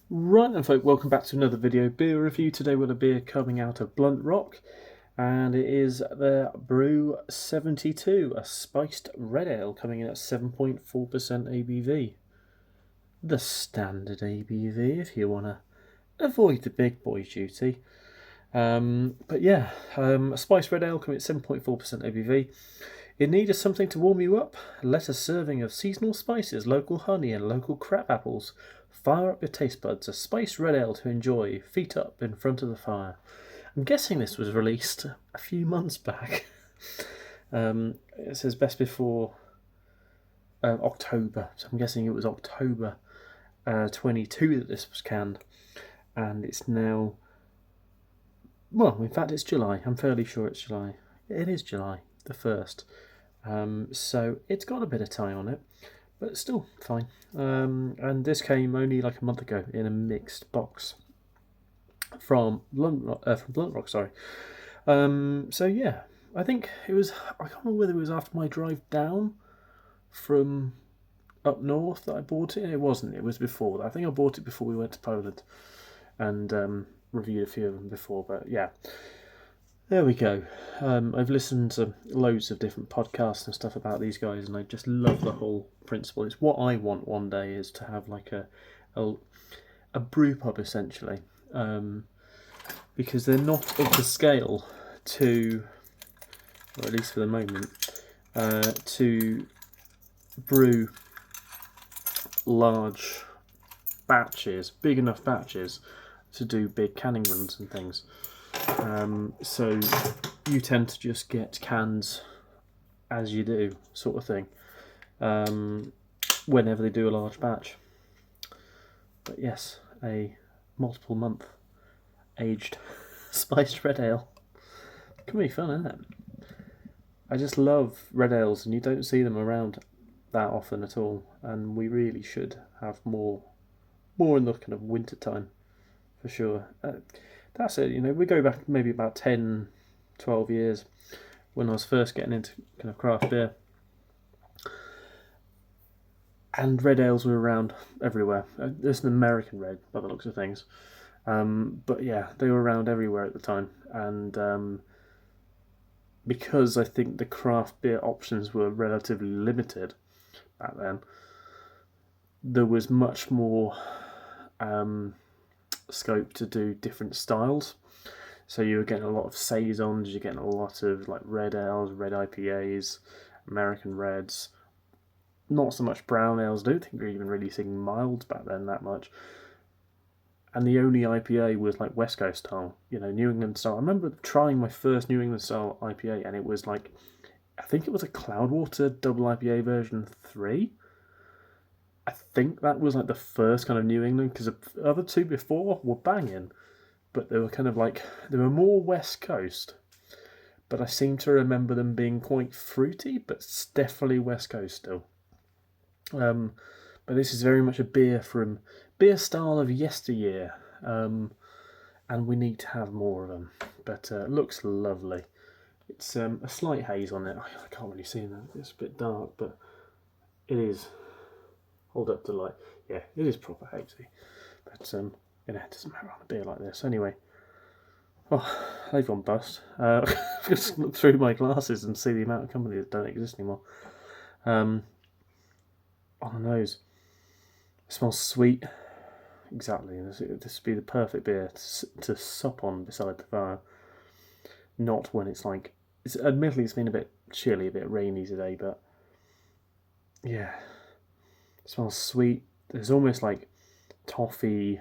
Right then folk, welcome back to another video beer review. Today we've got a beer coming out of Bluntrock, and it is their Brew 72, a spiced red ale coming in at 7.4% ABV. The standard ABV if you want to avoid the big boy duty. But yeah, a spiced red ale coming at 7.4% ABV. In need of something to warm you up? Let a serving of seasonal spices, local honey and local crab apples fire up your taste buds. A spiced red ale to enjoy, feet up in front of the fire. I'm guessing this was released a few months back. It says best before October, so I'm guessing it was October 22 that this was canned, and it's now, well, in fact it's July. I'm fairly sure it's July. It is July the 1st. So it's got a bit of time on it, but it's still fine. And this came only like a month ago in a mixed box from Bluntrock, sorry. So yeah, I think it was, I can't remember whether it was after my drive down from up north that I bought it. It wasn't, it was before. I think I bought it before we went to Poland and reviewed a few of them before, but yeah. There we go. I've listened to loads of different podcasts and stuff about these guys, and I just love the whole principle. It's what I want one day, is to have like a brew pub essentially, because they're not of the scale to, or at least for the moment, to brew large batches, big enough batches to do big canning runs and things. So you tend to just get cans as you do, sort of thing, whenever they do a large batch. But yes, a multiple month aged spiced red ale can be fun, isn't it? I just love red ales, and you don't see them around that often at all, and we really should have more in the kind of winter time, for sure. That's it, we go back maybe about 10, 12 years when I was first getting into kind of craft beer. And red ales were around everywhere. There's an American red by the looks of things. But yeah, they were around everywhere at the time. And because I think the craft beer options were relatively limited back then, there was much more scope to do different styles. So you were getting a lot of saisons, you're getting a lot of like red ales, red IPAs, American reds, not so much brown ales. I don't think we were even really seeing milds back then that much. And the only IPA was like West Coast style, New England style. I remember trying my first New England style IPA, and it was like, I think it was a Cloudwater double IPA version 3. I think that was like the first kind of New England, because the other two before were banging, but they were kind of like, they were more West Coast, but I seem to remember them being quite fruity, but definitely West Coast still. But this is very much a beer from beer style of yesteryear, and we need to have more of them. But it looks lovely. It's a slight haze on it. I can't really see that. It's a bit dark, but it is. Hold up to light. Yeah, it is proper hazy. But it doesn't matter on a beer like this. Anyway, they've gone bust. Just look through my glasses and see the amount of companies that don't exist anymore. On the nose, it smells sweet. Exactly. This would be the perfect beer to sup on beside the fire. Not when it's like, admittedly it's been a bit chilly, a bit rainy today, but yeah. It smells sweet. There's almost like toffee,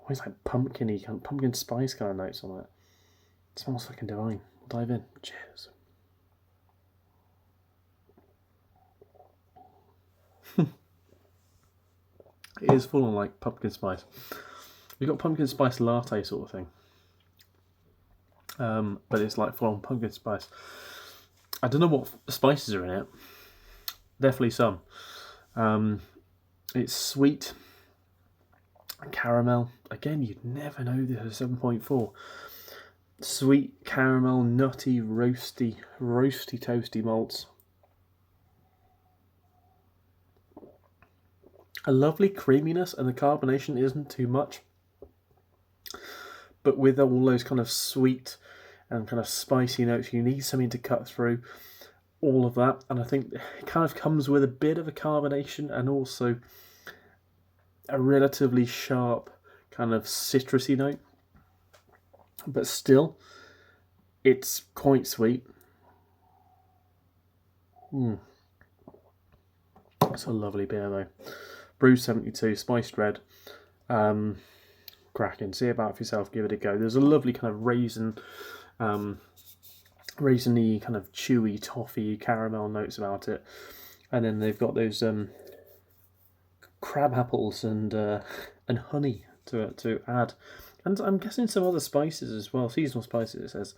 almost like pumpkin spice kind of notes on it. It smells fucking divine. We'll dive in. Cheers. It is full on like pumpkin spice. You've got pumpkin spice latte sort of thing. But it's like full on pumpkin spice. I don't know what spices are in it. Definitely some. It's sweet, caramel. Again, you'd never know this is 7.4. Sweet, caramel, nutty, roasty, toasty malts. a lovely creaminess, and the carbonation isn't too much. But with all those kind of sweet and kind of spicy notes, you need something to cut through all of that. And I think it kind of comes with a bit of a carbonation and also a relatively sharp kind of citrusy note. But still, it's quite sweet. It's a lovely beer though. Brew 72, spiced red. Cracking. See about it for yourself, give it a go. There's a lovely kind of raisiny, kind of chewy, toffee, caramel notes about it. And then they've got those crab apples and honey to add. And I'm guessing some other spices as well, seasonal spices it says,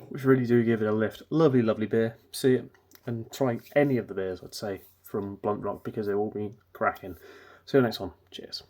which really do give it a lift. Lovely, lovely beer. See it and try any of the beers, I'd say, from Bluntrock, because they've all been cracking. See you next one. Cheers.